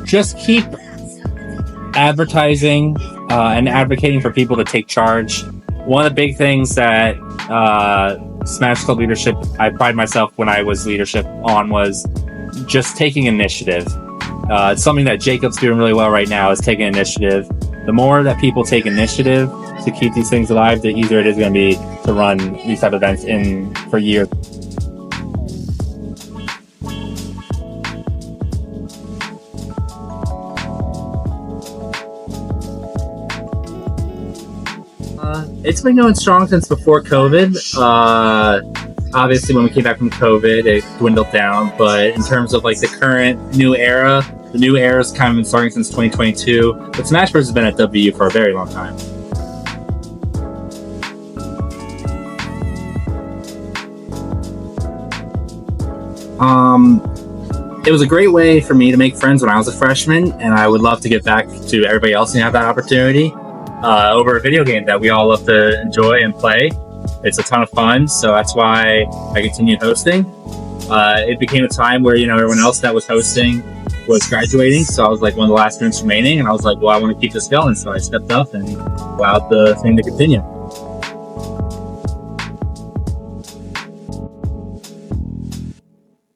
Just keep advertising and advocating for people to take charge. One of the big things that Smash Club leadership, I pride myself when I was leadership on, was just taking initiative. It's something that Jacob's doing really well right now, is taking initiative. The more that people take initiative to keep these things alive, the easier it is going to be to run these type of events in for years. It's been going strong since before COVID. Obviously, when we came back from COVID, it dwindled down. But in terms of like the current new era, the new era has kind of been starting since 2022. But Smash Bros. Has been at WVU for a very long time. It was a great way for me to make friends when I was a freshman, and I would love to get back to everybody else and have that opportunity over a video game that we all love to enjoy and play. It's a ton of fun, so that's why I continued hosting. It became a time where, everyone else that was hosting was graduating, so I was like one of the last students remaining, and I was like, well, I want to keep this going, so I stepped up and allowed the thing to continue.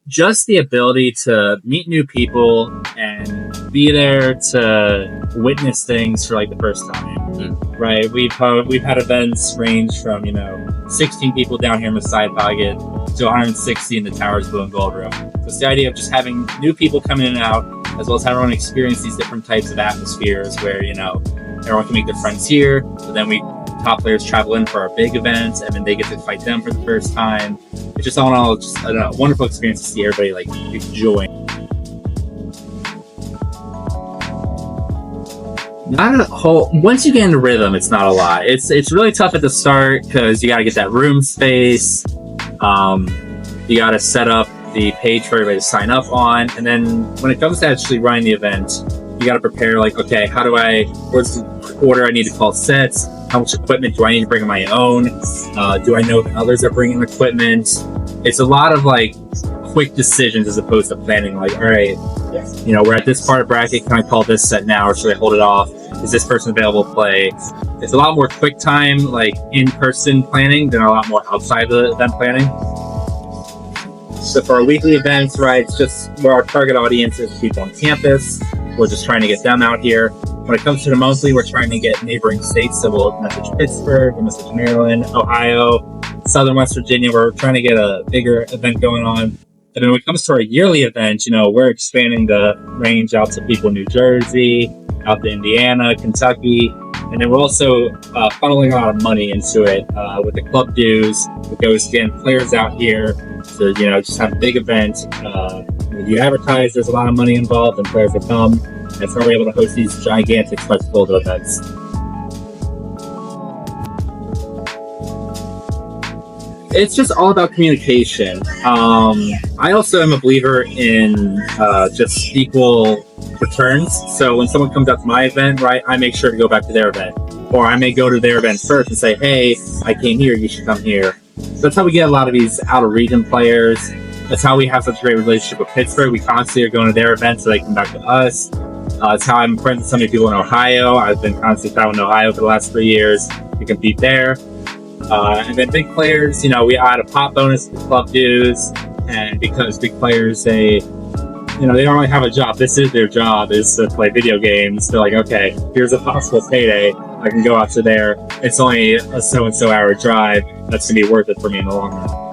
Just the ability to meet new people and be there to witness things for like the first time, right? We've had events range from 16 people down here in the side pocket to 160 in the Towers Blue and Gold room. So it's the idea of just having new people come in and out, as well as having everyone experience these different types of atmospheres where everyone can make their friends here. So then top players travel in for our big events, and then they get to fight them for the first time. It's just all in all, just a wonderful experience to see everybody like enjoying. Not a whole. Once you get into rhythm, it's not a lot. It's really tough at the start because you got to get that room space. You got to set up the page for everybody to sign up on, and then when it comes to actually running the event, you got to prepare. Like, okay, what's the order I need to call sets? How much equipment do I need to bring on my own? Do I know if others are bringing equipment? It's a lot of like quick decisions as opposed to planning. Like, all right, we're at this part of bracket. Can I call this set now, or should I hold it off? Is this person available to play? It's a lot more quick time, like in-person planning, than a lot more outside the event planning. So for our weekly events, right, it's just where our target audience is people on campus. We're just trying to get them out here. When it comes to the monthly, we're trying to get neighboring states. So we'll message Pittsburgh, we'll message Maryland, Ohio, Southern West Virginia. We're trying to get a bigger event going on. And then when it comes to our yearly event, we're expanding the range out to people in New Jersey, out to Indiana, Kentucky. And then we're also funneling a lot of money into it with the club dues. It goes to getting players out here to, just have a big event. If you advertise, there's a lot of money involved, and players will come. That's how we're able to host these gigantic spectacle events. It's just all about communication. I also am a believer in just equal returns. So when someone comes out to my event, right, I make sure to go back to their event. Or I may go to their event first and say, hey, I came here, you should come here. So that's how we get a lot of these out-of-region players. That's how we have such a great relationship with Pittsburgh. We constantly are going to their events so they come back to us. It's how I'm friends with so many people in Ohio. I've been constantly traveling to Ohio for the last 3 years to compete there. And then big players, we add a pop bonus to club dues. And because big players, they don't really have a job. This is their job, is to play video games. They're like, okay, here's a possible payday. I can go out to there. It's only a so-and-so hour drive. That's going to be worth it for me in the long run.